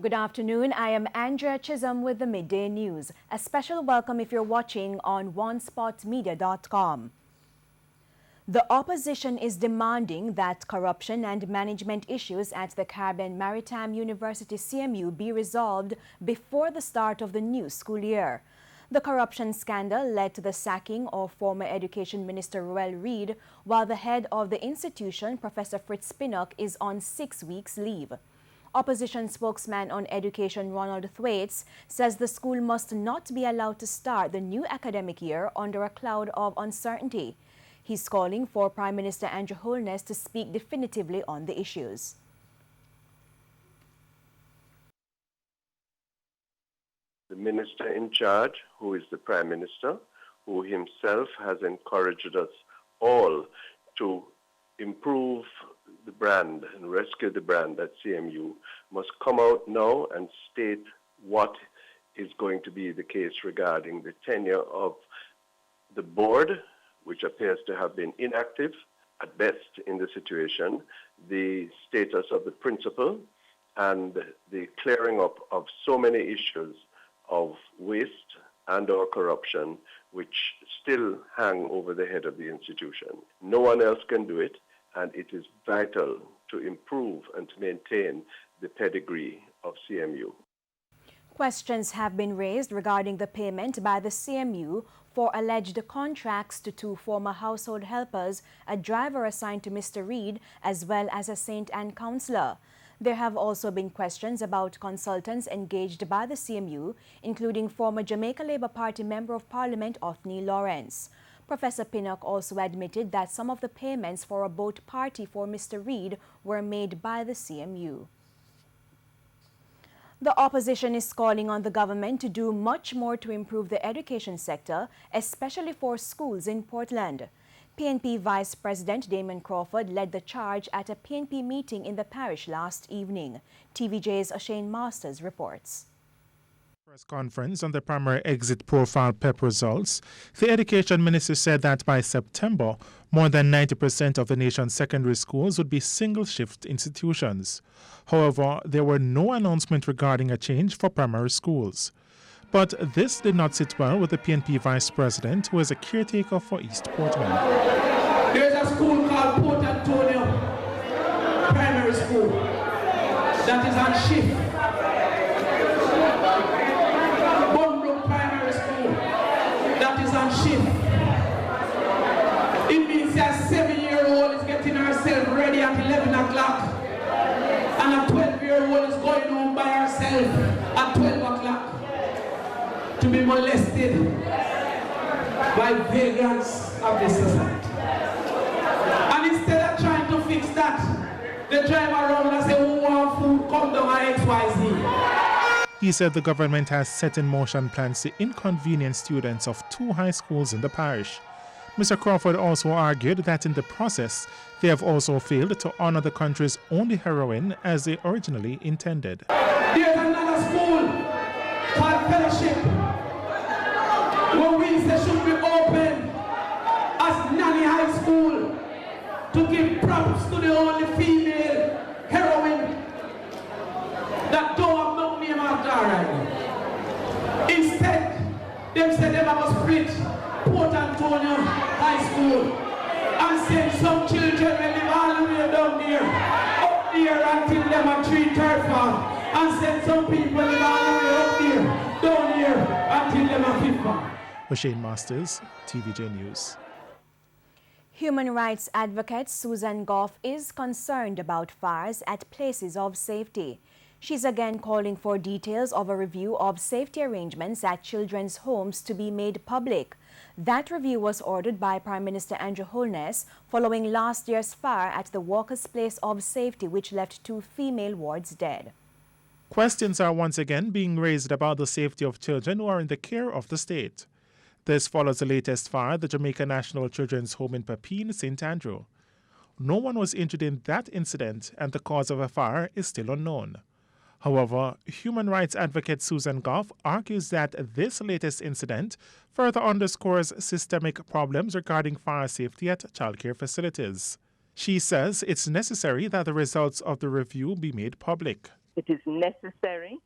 Good afternoon. I am Andrea Chisholm with the Midday News. A special welcome if you're watching on onespotmedia.com. The opposition is demanding that corruption and management issues at the Caribbean Maritime University CMU be resolved before the start of the new school year. The corruption scandal led to the sacking of former Education Minister Ruel Reid, while the head of the institution, Professor Fritz Pinnock, is on 6 weeks leave. Opposition spokesman on education Ronald Thwaites says the school must not be allowed to start the new academic year under a cloud of uncertainty. He's calling for Prime Minister Andrew Holness to speak definitively on the issues. The minister in charge, who is the Prime Minister, who himself has encouraged us all to improve the brand and rescue the brand at CMU, must come out now and state what is going to be the case regarding the tenure of the board, which appears to have been inactive at best in the situation, the status of the principal, and the clearing up of so many issues of waste and or corruption which still hang over the head of the institution. No one else can do it, and it is vital to improve and to maintain the pedigree of CMU. Questions have been raised regarding the payment by the CMU for alleged contracts to 2 former household helpers, a driver assigned to Mr. Reid, as well as a St. Anne councillor. There have also been questions about consultants engaged by the CMU, including former Jamaica Labour Party Member of Parliament Othniel Lawrence. Professor Pinnock also admitted that some of the payments for a boat party for Mr. Reid were made by the CMU. The opposition is calling on the government to do much more to improve the education sector, especially for schools in Portland. PNP Vice President Damon Crawford led the charge at a PNP meeting in the parish last evening. TVJ's Shane Masters reports. Press conference on the primary exit profile PEP results, the Education Minister said that by September, more than 90% of the nation's secondary schools would be single-shift institutions. However, there were no announcement regarding a change for primary schools. But this did not sit well with the PNP Vice President, who is a caretaker for East Portland. There's a school called Port Antonio Primary School that is on shift. That is on shift. It means that a 7-year-old is getting herself ready at 11 o'clock and a 12-year-old is going home by herself at 12 o'clock to be molested by vagrants of this society. And instead of trying to fix that, they drive around and say, who want food, come down and XYZ. He said the government has set in motion plans to inconvenience students of 2 high schools in the parish. Mr. Crawford also argued that in the process, they have also failed to honor the country's only heroine as they originally intended. There's another school called Fellowship, where we say should be open as Nanny High School to give props to the only female heroine that don't have no name after her. Instead, they said they must split Port Antonio High School and send some children when they all the way down there, up there until them are 3/3 farm, and send some people all the way up there, down here until them are 5th farm. Shane Masters, TVJ News. Human rights advocate Susan Goff is concerned about fires at places of safety. She's again calling for details of a review of safety arrangements at children's homes to be made public. That review was ordered by Prime Minister Andrew Holness following last year's fire at the Walker's Place of Safety, which left 2 female wards dead. Questions are once again being raised about the safety of children who are in the care of the state. This follows the latest fire at the Jamaica National Children's Home in Papine, St. Andrew. No one was injured in that incident, and the cause of the fire is still unknown. However, human rights advocate Susan Goff argues that this latest incident further underscores systemic problems regarding fire safety at childcare facilities. She says it's necessary that the results of the review be made public. it is necessary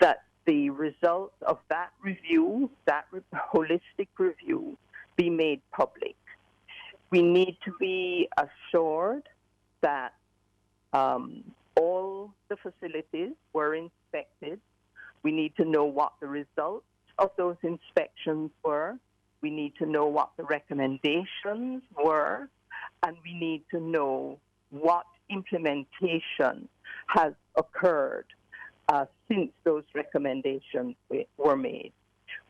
that the results of that review, that holistic review, be made public. We need to be assured that all the facilities were inspected. We need to know what the results of those inspections were. We need to know what the recommendations were. And we need to know what implementation has occurred since those recommendations were made.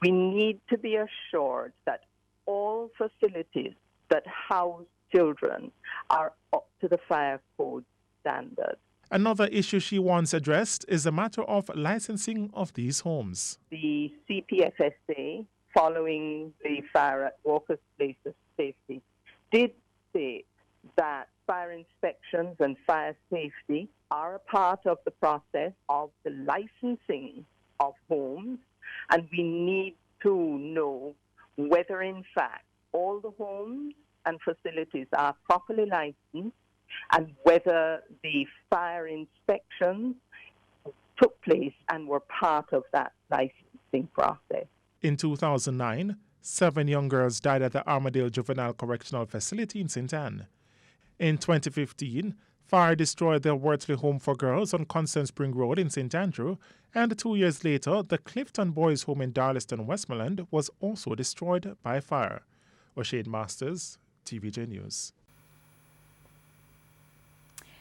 We need to be assured that all facilities that house children are up to the fire code standards. Another issue she once addressed is the matter of licensing of these homes. The CPFSA, following the fire at Walker's Place of Safety, did state that fire inspections and fire safety are a part of the process of the licensing of homes, and we need to know whether, in fact, all the homes and facilities are properly licensed and whether the fire inspections took place and were part of that licensing process. In 2009, 7 young girls died at the Armadale Juvenile Correctional Facility in St. Anne. In 2015, fire destroyed the Wortley Home for Girls on Constant Spring Road in St. Andrew, and 2 years later, the Clifton Boys Home in Darlaston, Westmoreland was also destroyed by fire. O'Shane Masters, TVJ News.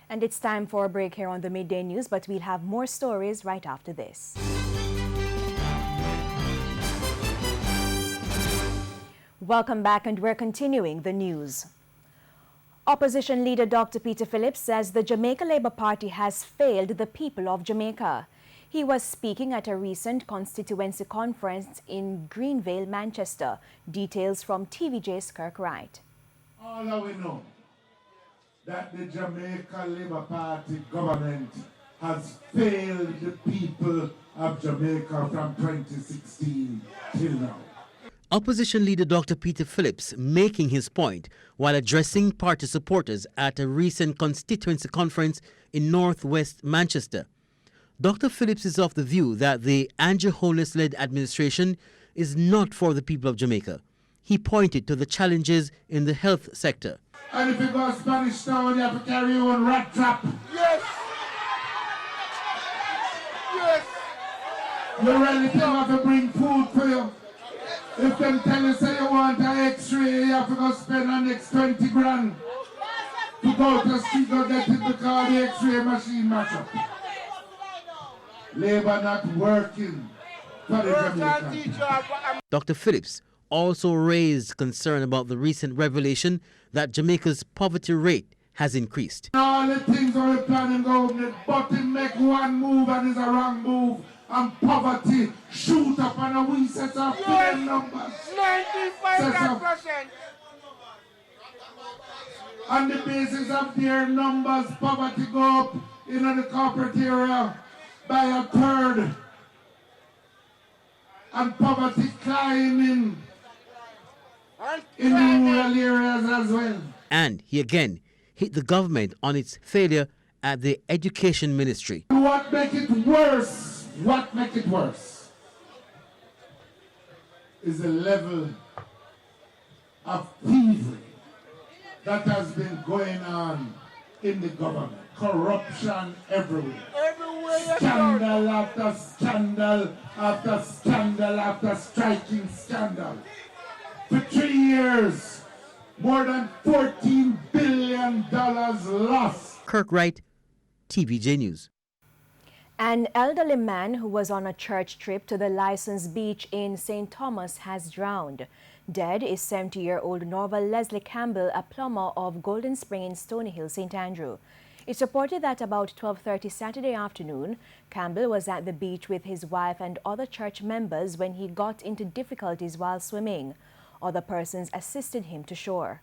And it's time for a break here on the Midday News, but we'll have more stories right after this. Welcome back, and we're continuing the news. Opposition leader Dr. Peter Phillips says the Jamaica Labour Party has failed the people of Jamaica. He was speaking at a recent constituency conference in Greenvale, Manchester. Details from TVJ's Kirk Wright. All that we know that the Jamaica Labour Party government has failed the people of Jamaica from 2016 till now. Opposition leader Dr. Peter Phillips making his point while addressing party supporters at a recent constituency conference in northwest Manchester. Dr. Phillips is of the view that the Andrew Holness-led administration is not for the people of Jamaica. He pointed to the challenges in the health sector. And if you go to Spanish Town, you have to carry your own rat trap. Yes! Yes! Your relative have to bring food for you. If them tell you say you want an X-ray, you have to go spend the next 20 grand to go to the street go get it because the X-ray machine match up. Labour not working for the Jamaican. Dr. Phillips also raised concern about the recent revelation that Jamaica's poverty rate has increased. All the things on the planning government, but it make one move and it's a wrong move. And poverty shoot up and we set up their numbers. 95%. On the basis of their numbers, poverty go up in the corporate area by a third. And poverty climbing in rural areas as well. And he again hit the government on its failure at the education ministry. What make it worse? What make it worse is the level of thievery that has been going on in the government. Corruption everywhere. Scandal after scandal after scandal after striking scandal. For 3 years, more than $14 billion lost. Kirk Wright, TVJ News. An elderly man who was on a church trip to the licensed beach in St. Thomas has drowned. Dead is 70-year-old Norval Leslie Campbell, a plumber of Golden Spring in Stony Hill, St. Andrew. It's reported that about 12:30 Saturday afternoon, Campbell was at the beach with his wife and other church members when he got into difficulties while swimming. Other persons assisted him to shore.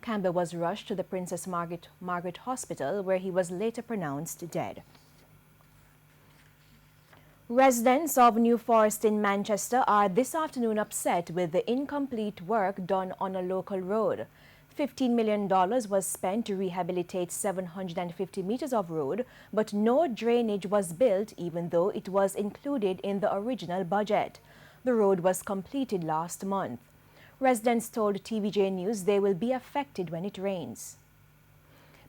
Campbell was rushed to the Princess Margaret Hospital, where he was later pronounced dead. Residents of New Forest in Manchester are this afternoon upset with the incomplete work done on a local road. $15 million was spent to rehabilitate 750 meters of road, but no drainage was built even though it was included in the original budget. The road was completed last month. Residents told TVJ News they will be affected when it rains.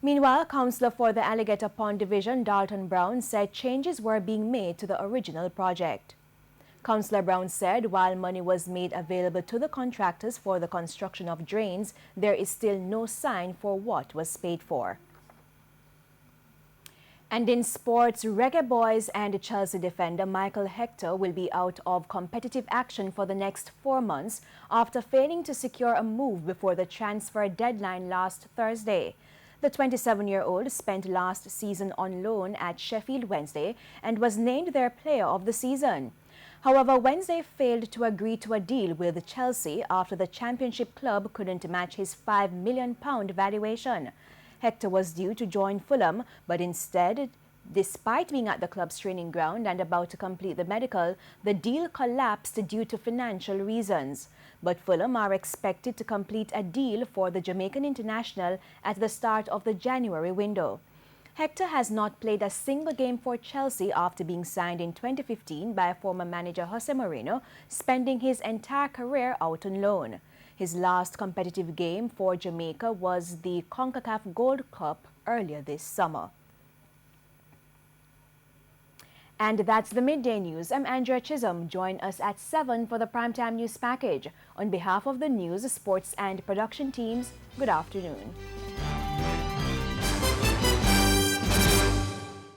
Meanwhile, Councillor for the Alligator Pond Division, Dalton Brown, said changes were being made to the original project. Councillor Brown said while money was made available to the contractors for the construction of drains, there is still no sign for what was paid for. And in sports, Reggae Boys and Chelsea defender Michael Hector will be out of competitive action for the next 4 months after failing to secure a move before the transfer deadline last Thursday. The 27-year-old spent last season on loan at Sheffield Wednesday and was named their player of the season. However, Wednesday failed to agree to a deal with Chelsea after the championship club couldn't match his £5 million valuation. Hector was due to join Fulham, but instead, despite being at the club's training ground and about to complete the medical, the deal collapsed due to financial reasons. But Fulham are expected to complete a deal for the Jamaican international at the start of the January window. Hector has not played a single game for Chelsea after being signed in 2015 by former manager Jose Mourinho, spending his entire career out on loan. His last competitive game for Jamaica was the CONCACAF Gold Cup earlier this summer. And that's the Midday News. I'm Andrea Chisholm. Join us at 7 for the Primetime News Package. On behalf of the news, sports and production teams, good afternoon.